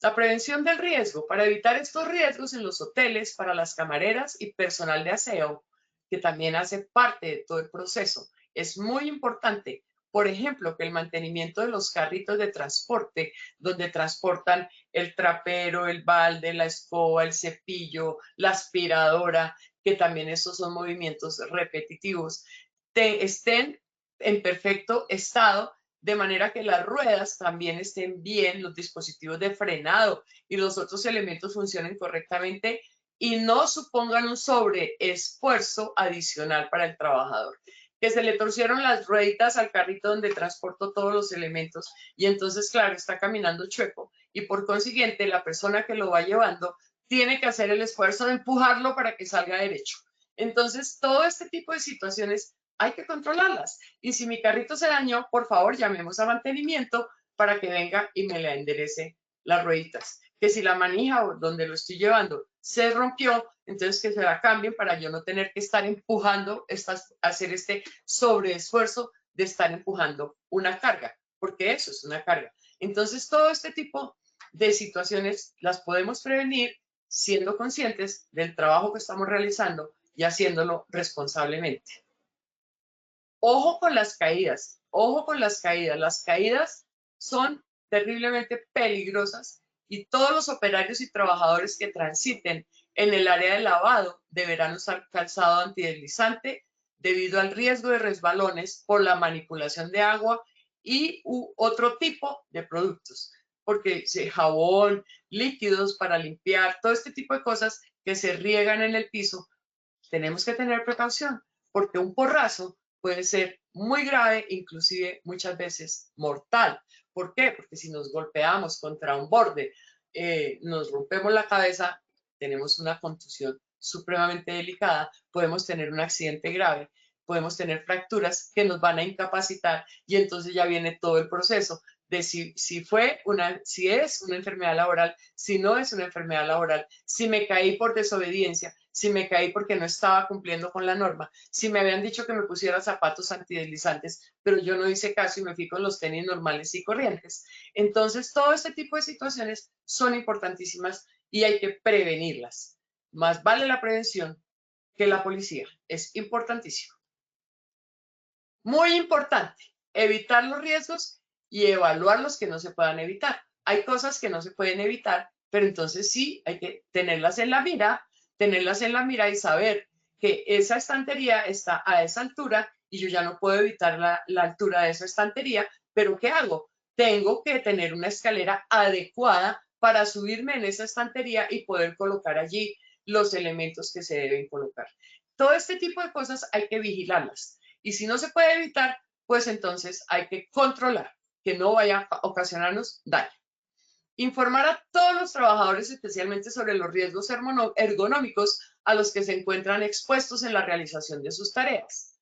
La prevención del riesgo. Para evitar estos riesgos en los hoteles, para las camareras y personal de aseo, que también hace parte de todo el proceso, es muy importante, por ejemplo, que el mantenimiento de los carritos de transporte, donde transportan el trapero, el balde, la escoba, el cepillo, la aspiradora, que también esos son movimientos repetitivos, estén en perfecto estado, de manera que las ruedas también estén bien, los dispositivos de frenado y los otros elementos funcionen correctamente y no supongan un sobreesfuerzo adicional para el trabajador. Que se le torcieron las rueditas al carrito donde transporto todos los elementos y entonces, claro, está caminando chueco y por consiguiente la persona que lo va llevando tiene que hacer el esfuerzo de empujarlo para que salga derecho. Entonces, todo este tipo de situaciones hay que controlarlas. Y si mi carrito se dañó, por favor, llamemos a mantenimiento para que venga y me la enderece las rueditas. Que si la manija donde lo estoy llevando se rompió, entonces que se la cambien para yo no tener que estar empujando, hacer este sobreesfuerzo de estar empujando una carga, porque eso es una carga. Entonces, todo este tipo de situaciones las podemos prevenir siendo conscientes del trabajo que estamos realizando y haciéndolo responsablemente. Ojo con las caídas, ojo con las caídas. Las caídas son terriblemente peligrosas y todos los operarios y trabajadores que transiten en el área de lavado deberán usar calzado antideslizante debido al riesgo de resbalones por la manipulación de agua y otro tipo de productos, porque jabón, líquidos para limpiar, todo este tipo de cosas que se riegan en el piso, tenemos que tener precaución porque un porrazo puede ser muy grave, inclusive muchas veces mortal. ¿Por qué? Porque si nos golpeamos contra un borde, nos rompemos la cabeza, tenemos una contusión supremamente delicada, podemos tener un accidente grave, podemos tener fracturas que nos van a incapacitar y entonces ya viene todo el proceso de si es una enfermedad laboral, si no es una enfermedad laboral, si me caí por desobediencia, si me caí porque no estaba cumpliendo con la norma, si me habían dicho que me pusiera zapatos antideslizantes, pero yo no hice caso y me fui con los tenis normales y corrientes. Entonces, todo este tipo de situaciones son importantísimas y hay que prevenirlas. Más vale la prevención que la policía. Es importantísimo. Muy importante, evitar los riesgos y evaluar los que no se puedan evitar. Hay cosas que no se pueden evitar, pero entonces sí hay que tenerlas en la mira y saber que esa estantería está a esa altura y yo ya no puedo evitar la altura de esa estantería, pero ¿qué hago? Tengo que tener una escalera adecuada para subirme en esa estantería y poder colocar allí los elementos que se deben colocar. Todo este tipo de cosas hay que vigilarlas. Y si no se puede evitar, pues entonces hay que controlar que no vaya a ocasionarnos daño. Informar a todos los trabajadores, especialmente sobre los riesgos ergonómicos a los que se encuentran expuestos en la realización de sus tareas.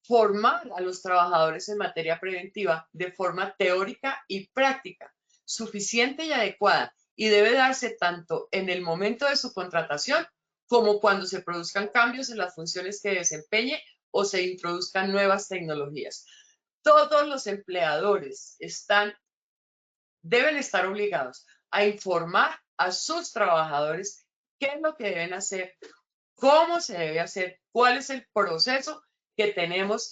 Formar a los trabajadores en materia preventiva de forma teórica y práctica, suficiente y adecuada, y debe darse tanto en el momento de su contratación como cuando se produzcan cambios en las funciones que desempeñe o se introduzcan nuevas tecnologías. Todos los empleadores deben estar obligados a informar a sus trabajadores qué es lo que deben hacer, cómo se debe hacer, cuál es el proceso que tenemos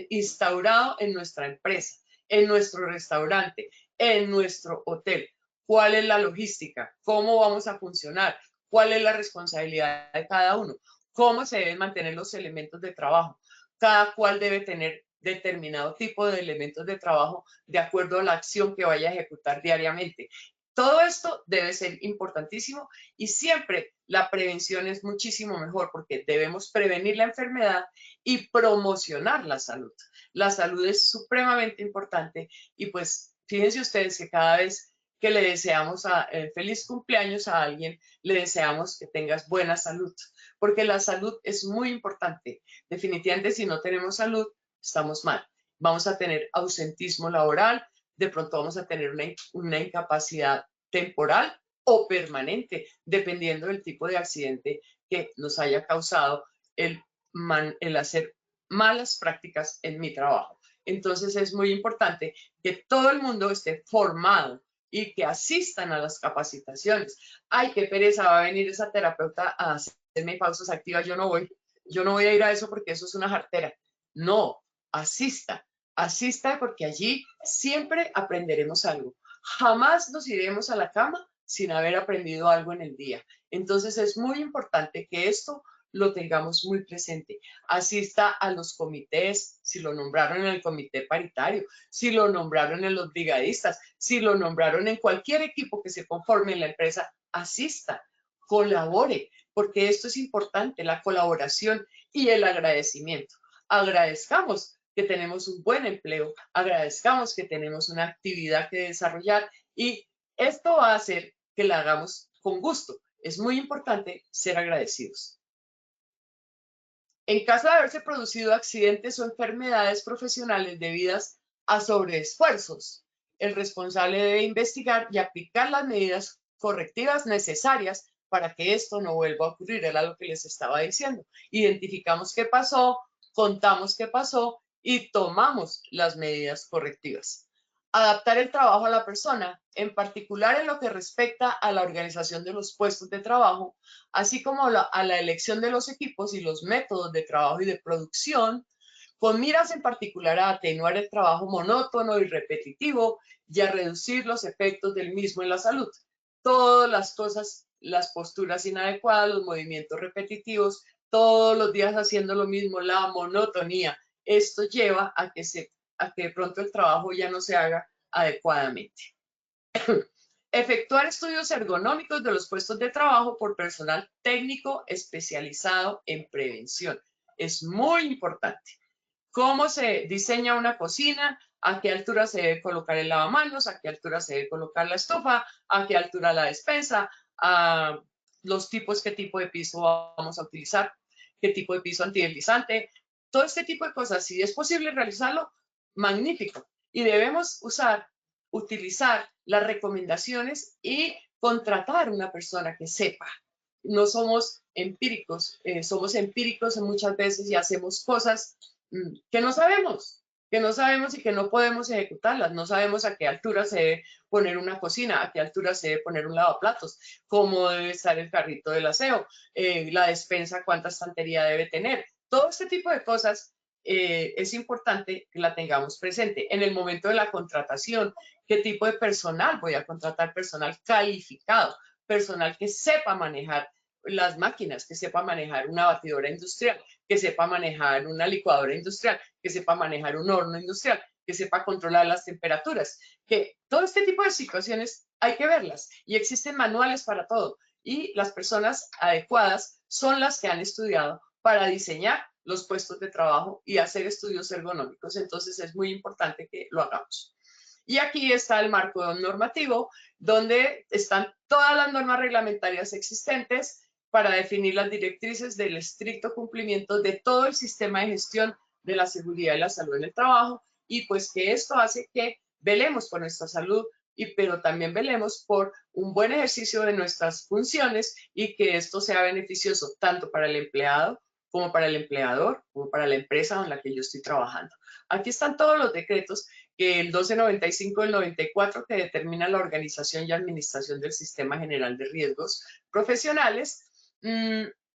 instaurado en nuestra empresa, en nuestro restaurante, en nuestro hotel, cuál es la logística, cómo vamos a funcionar, cuál es la responsabilidad de cada uno, cómo se deben mantener los elementos de trabajo. Cada cual debe tener determinado tipo de elementos de trabajo de acuerdo a la acción que vaya a ejecutar diariamente. Todo esto debe ser importantísimo y siempre la prevención es muchísimo mejor porque debemos prevenir la enfermedad y promocionar la salud. La salud es supremamente importante y pues fíjense ustedes que cada vez que le deseamos feliz cumpleaños a alguien, le deseamos que tengas buena salud, porque la salud es muy importante. Definitivamente si no tenemos salud, estamos mal. Vamos a tener ausentismo laboral, de pronto vamos a tener una incapacidad temporal o permanente, dependiendo del tipo de accidente que nos haya causado el hacer malas prácticas en mi trabajo. Entonces es muy importante que todo el mundo esté formado y que asistan a las capacitaciones. Ay, qué pereza, va a venir esa terapeuta a hacerme pausas activas, yo no voy a ir a eso porque eso es una jartera. No, asista porque allí siempre aprenderemos algo. Jamás nos iremos a la cama sin haber aprendido algo en el día. Entonces es muy importante que esto lo tengamos muy presente. Asista a los comités, si lo nombraron en el comité paritario, si lo nombraron en los brigadistas, si lo nombraron en cualquier equipo que se conforme en la empresa, asista, colabore, porque esto es importante, la colaboración y el agradecimiento. Agradezcamos que tenemos un buen empleo, agradezcamos que tenemos una actividad que desarrollar y esto va a hacer que la hagamos con gusto. Es muy importante ser agradecidos. En caso de haberse producido accidentes o enfermedades profesionales debidas a sobreesfuerzos, el responsable debe investigar y aplicar las medidas correctivas necesarias para que esto no vuelva a ocurrir. Era lo que les estaba diciendo. Identificamos qué pasó, contamos qué pasó y tomamos las medidas correctivas. Adaptar el trabajo a la persona, en particular en lo que respecta a la organización de los puestos de trabajo, así como a la elección de los equipos y los métodos de trabajo y de producción, con miras en particular a atenuar el trabajo monótono y repetitivo y a reducir los efectos del mismo en la salud. Todas las cosas, las posturas inadecuadas, los movimientos repetitivos, todos los días haciendo lo mismo, la monotonía, esto lleva a que de pronto el trabajo ya no se haga adecuadamente. Efectuar estudios ergonómicos de los puestos de trabajo por personal técnico especializado en prevención. Es muy importante. cómo se diseña una cocina, a qué altura se debe colocar el lavamanos, a qué altura se debe colocar la estufa, a qué altura la despensa, a los tipos, qué tipo de piso vamos a utilizar, qué tipo de piso antideslizante, todo este tipo de cosas. Si es posible realizarlo, magnífico. Y debemos utilizar las recomendaciones y contratar una persona que sepa. No somos empíricos, somos empíricos muchas veces y hacemos cosas que no sabemos y que no podemos ejecutarlas. No sabemos a qué altura se debe poner una cocina, a qué altura se debe poner un lavaplatos, cómo debe estar el carrito del aseo, la despensa, cuánta estantería debe tener. Todo este tipo de cosas es importante que la tengamos presente. En el momento de la contratación, ¿qué tipo de personal voy a contratar? Personal calificado, personal que sepa manejar las máquinas, que sepa manejar una batidora industrial, que sepa manejar una licuadora industrial, que sepa manejar un horno industrial, que sepa controlar las temperaturas, que todo este tipo de situaciones hay que verlas y existen manuales para todo y las personas adecuadas son las que han estudiado para diseñar los puestos de trabajo y hacer estudios ergonómicos. Entonces es muy importante que lo hagamos. Y aquí está el marco normativo, donde están todas las normas reglamentarias existentes para definir las directrices del estricto cumplimiento de todo el sistema de gestión de la seguridad y la salud en el trabajo, y pues que esto hace que velemos por nuestra salud, pero también velemos por un buen ejercicio de nuestras funciones y que esto sea beneficioso tanto para el empleado como para el empleador, como para la empresa en la que yo estoy trabajando. Aquí están todos los decretos, el 1295 del 94 que determina la organización y administración del Sistema General de Riesgos Profesionales,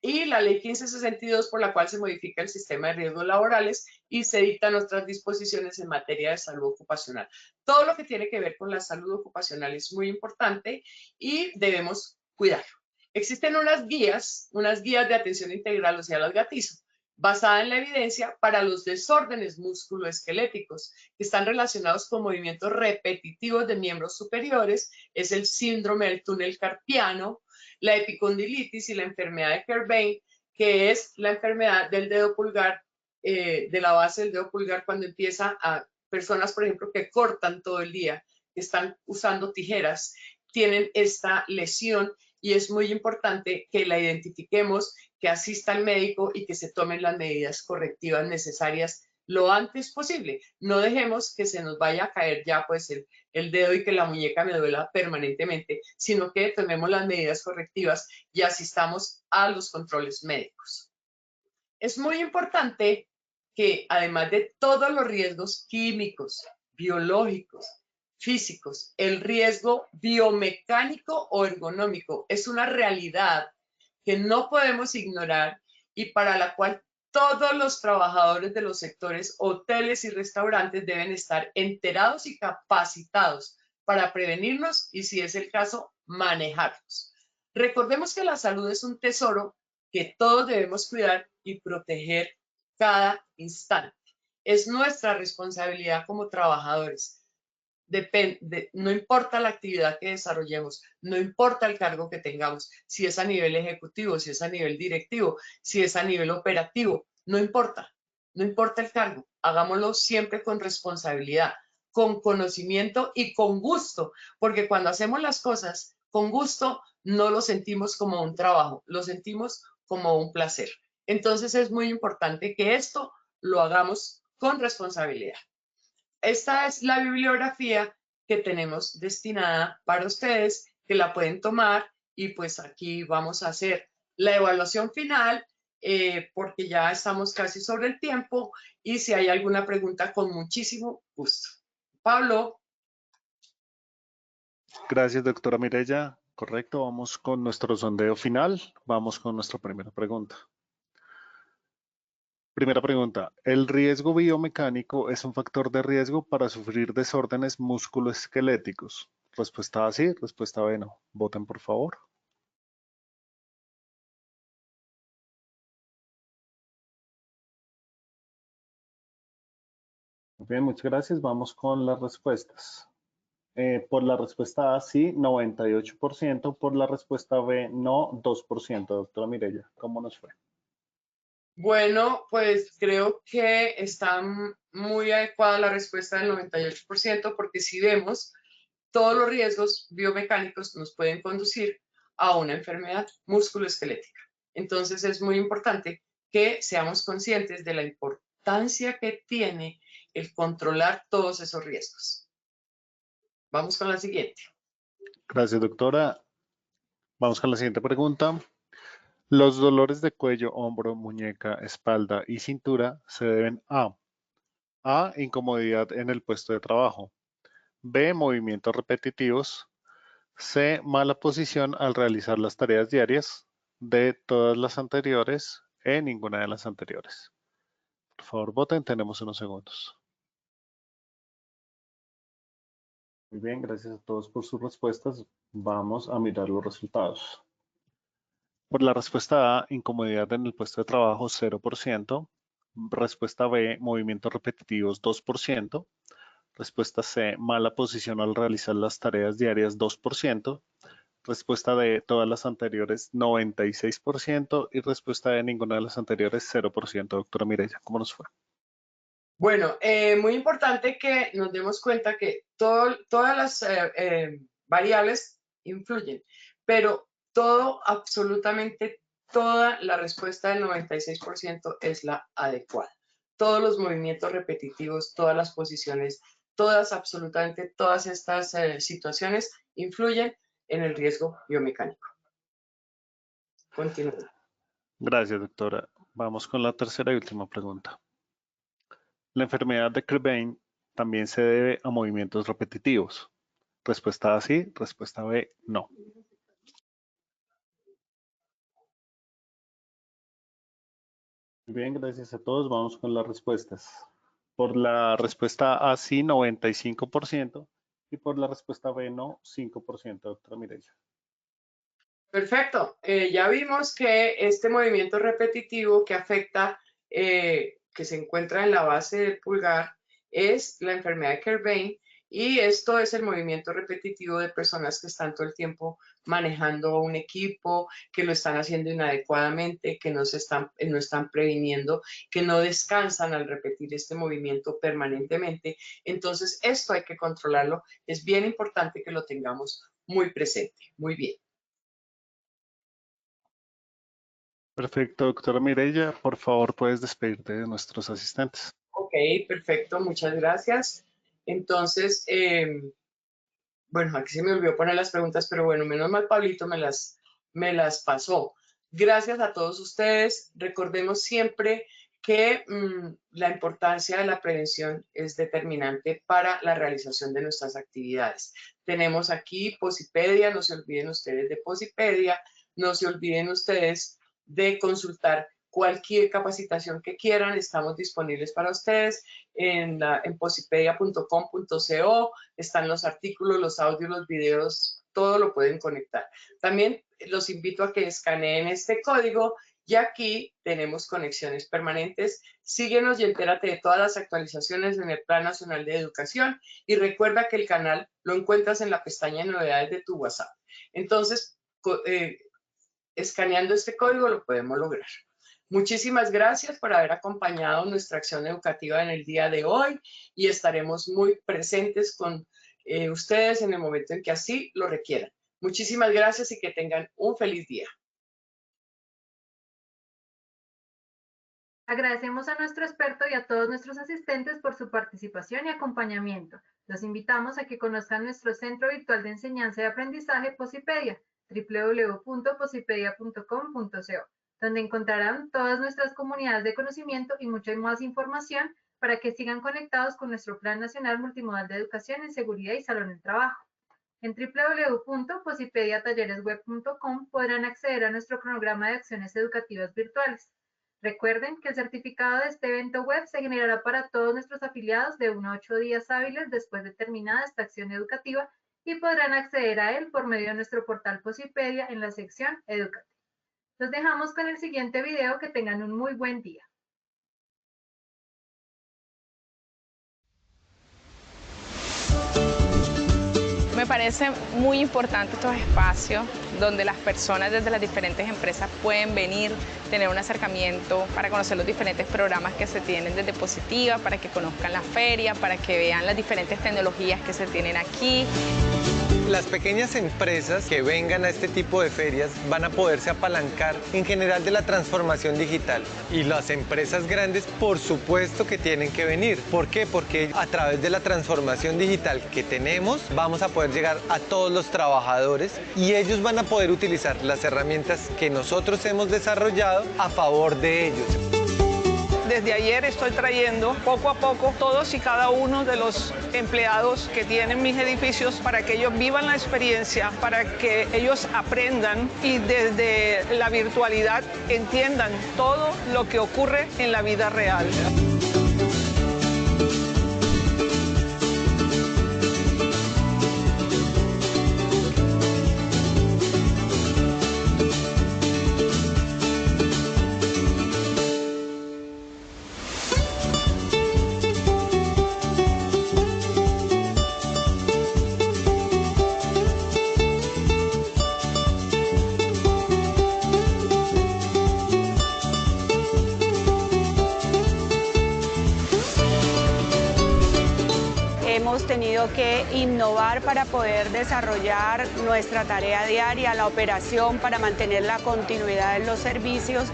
y la ley 1562 por la cual se modifica el sistema de riesgos laborales y se dictan otras disposiciones en materia de salud ocupacional. Todo lo que tiene que ver con la salud ocupacional es muy importante y debemos cuidarlo. Existen unas guías de atención integral, o sea, las GATIZO, basada en la evidencia para los desórdenes musculoesqueléticos que están relacionados con movimientos repetitivos de miembros superiores, es el síndrome del túnel carpiano, la epicondilitis y la enfermedad de Kerbein, que es la enfermedad del dedo pulgar, de la base del dedo pulgar, cuando empieza a personas, por ejemplo, que cortan todo el día, que están usando tijeras, tienen esta lesión y es muy importante que la identifiquemos, que asista al médico y que se tomen las medidas correctivas necesarias lo antes posible. No dejemos que se nos vaya a caer ya pues el dedo y que la muñeca me duela permanentemente, sino que tomemos las medidas correctivas y asistamos a los controles médicos. Es muy importante que además de todos los riesgos químicos, biológicos, físicos, el riesgo biomecánico o ergonómico es una realidad que no podemos ignorar y para la cual todos los trabajadores de los sectores hoteles y restaurantes deben estar enterados y capacitados para prevenirnos y, si es el caso, manejarlos. Recordemos que la salud es un tesoro que todos debemos cuidar y proteger cada instante. Es nuestra responsabilidad como trabajadores. No importa la actividad que desarrollemos, no importa el cargo que tengamos, si es a nivel ejecutivo, si es a nivel directivo, si es a nivel operativo, no importa el cargo, hagámoslo siempre con responsabilidad, con conocimiento y con gusto, porque cuando hacemos las cosas con gusto, no lo sentimos como un trabajo, lo sentimos como un placer. Entonces es muy importante que esto lo hagamos con responsabilidad. Esta es la bibliografía que tenemos destinada para ustedes, que la pueden tomar y pues aquí vamos a hacer la evaluación final porque ya estamos casi sobre el tiempo y si hay alguna pregunta con muchísimo gusto. Pablo. Gracias, doctora Mireya. Correcto, vamos con nuestro sondeo final. Vamos con nuestra primera pregunta. Primera pregunta, ¿el riesgo biomecánico es un factor de riesgo para sufrir desórdenes musculoesqueléticos? Respuesta A sí, respuesta B no. Voten por favor. Bien, muchas gracias. Vamos con las respuestas. Por la respuesta A sí, 98%. Por la respuesta B no, 2%. Doctora Mireya, ¿cómo nos fue? Bueno, pues creo que está muy adecuada la respuesta del 98% porque si vemos, todos los riesgos biomecánicos nos pueden conducir a una enfermedad musculoesquelética. Entonces es muy importante que seamos conscientes de la importancia que tiene el controlar todos esos riesgos. Vamos con la siguiente. Gracias, doctora. Vamos con la siguiente pregunta. Los dolores de cuello, hombro, muñeca, espalda y cintura se deben a incomodidad en el puesto de trabajo, B, movimientos repetitivos, C, mala posición al realizar las tareas diarias, D, todas las anteriores, E, ninguna de las anteriores. Por favor, voten, tenemos unos segundos. Muy bien, gracias a todos por sus respuestas. Vamos a mirar los resultados. Por la respuesta A, incomodidad en el puesto de trabajo, 0%. Respuesta B, movimientos repetitivos, 2%. Respuesta C, mala posición al realizar las tareas diarias, 2%. Respuesta D, todas las anteriores, 96%. Y respuesta D, ninguna de las anteriores, 0%. Doctora Mireya, ¿cómo nos fue? Bueno, muy importante que nos demos cuenta que todas las variables influyen, pero absolutamente toda la respuesta del 96% es la adecuada. Todos los movimientos repetitivos, todas las posiciones, absolutamente todas estas situaciones influyen en el riesgo biomecánico. Continúe. Gracias, doctora. Vamos con la tercera y última pregunta. La enfermedad de Krabbe también se debe a movimientos repetitivos. Respuesta A, sí. Respuesta B, no. Bien, gracias a todos. Vamos con las respuestas. Por la respuesta A, sí, 95%. Y por la respuesta B, no, 5%, doctora Mireya. Perfecto. Ya vimos que este movimiento repetitivo que afecta, que se encuentra en la base del pulgar, es la enfermedad de Krabbe, y esto es el movimiento repetitivo de personas que están todo el tiempo manejando un equipo, que lo están haciendo inadecuadamente, que no están previniendo, que no descansan al repetir este movimiento permanentemente. Entonces, esto hay que controlarlo. Es bien importante que lo tengamos muy presente. Muy bien. Perfecto, doctora Mireya. Por favor, puedes despedirte de nuestros asistentes. Ok, perfecto, muchas gracias. Entonces, bueno, aquí se me olvidó poner las preguntas, pero bueno, menos mal Pablito me las pasó. Gracias a todos ustedes. Recordemos siempre que la importancia de la prevención es determinante para la realización de nuestras actividades. Tenemos aquí Posipedia, no se olviden ustedes de Posipedia, no se olviden ustedes de consultar cualquier capacitación que quieran, estamos disponibles para ustedes en posipedia.com.co, están los artículos, los audios, los videos, todo lo pueden conectar. También los invito a que escaneen este código y aquí tenemos conexiones permanentes. Síguenos y entérate de todas las actualizaciones en el Plan Nacional de Educación y recuerda que el canal lo encuentras en la pestaña de novedades de tu WhatsApp. Entonces, escaneando este código lo podemos lograr. Muchísimas gracias por haber acompañado nuestra acción educativa en el día de hoy y estaremos muy presentes con ustedes en el momento en que así lo requieran. Muchísimas gracias y que tengan un feliz día. Agradecemos a nuestro experto y a todos nuestros asistentes por su participación y acompañamiento. Los invitamos a que conozcan nuestro Centro Virtual de Enseñanza y Aprendizaje Posipedia, www.posipedia.com.co, donde encontrarán todas nuestras comunidades de conocimiento y mucha más información para que sigan conectados con nuestro Plan Nacional Multimodal de Educación en Seguridad y Salud en el Trabajo. En www.posipediatalleresweb.com podrán acceder a nuestro cronograma de acciones educativas virtuales. Recuerden que el certificado de este evento web se generará para todos nuestros afiliados de 1 a 8 días hábiles después de terminada esta acción educativa y podrán acceder a él por medio de nuestro portal Posipedia en la sección Educativa. Los dejamos con el siguiente video. Que tengan un muy buen día. Me parece muy importante estos espacios donde las personas desde las diferentes empresas pueden venir, tener un acercamiento para conocer los diferentes programas que se tienen desde Positiva, para que conozcan la feria, para que vean las diferentes tecnologías que se tienen aquí. Las pequeñas empresas que vengan a este tipo de ferias van a poderse apalancar en general de la transformación digital. Y las empresas grandes, por supuesto que tienen que venir. ¿Por qué? Porque a través de la transformación digital que tenemos, vamos a poder llegar a todos los trabajadores y ellos van a poder utilizar las herramientas que nosotros hemos desarrollado a favor de ellos. Desde ayer estoy trayendo poco a poco todos y cada uno de los empleados que tienen mis edificios para que ellos vivan la experiencia, para que ellos aprendan y desde la virtualidad entiendan todo lo que ocurre en la vida real. Hemos tenido que innovar para poder desarrollar nuestra tarea diaria, la operación, para mantener la continuidad de los servicios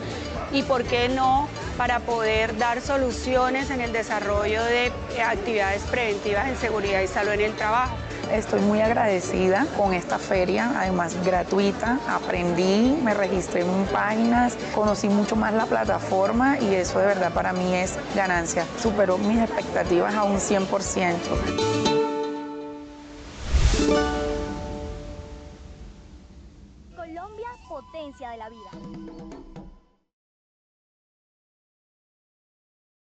y, por qué no, para poder dar soluciones en el desarrollo de actividades preventivas en seguridad y salud en el trabajo. Estoy muy agradecida con esta feria, además gratuita. Aprendí, me registré en páginas, conocí mucho más la plataforma y eso de verdad para mí es ganancia. Superó mis expectativas a un 100%. Colombia, potencia de la vida.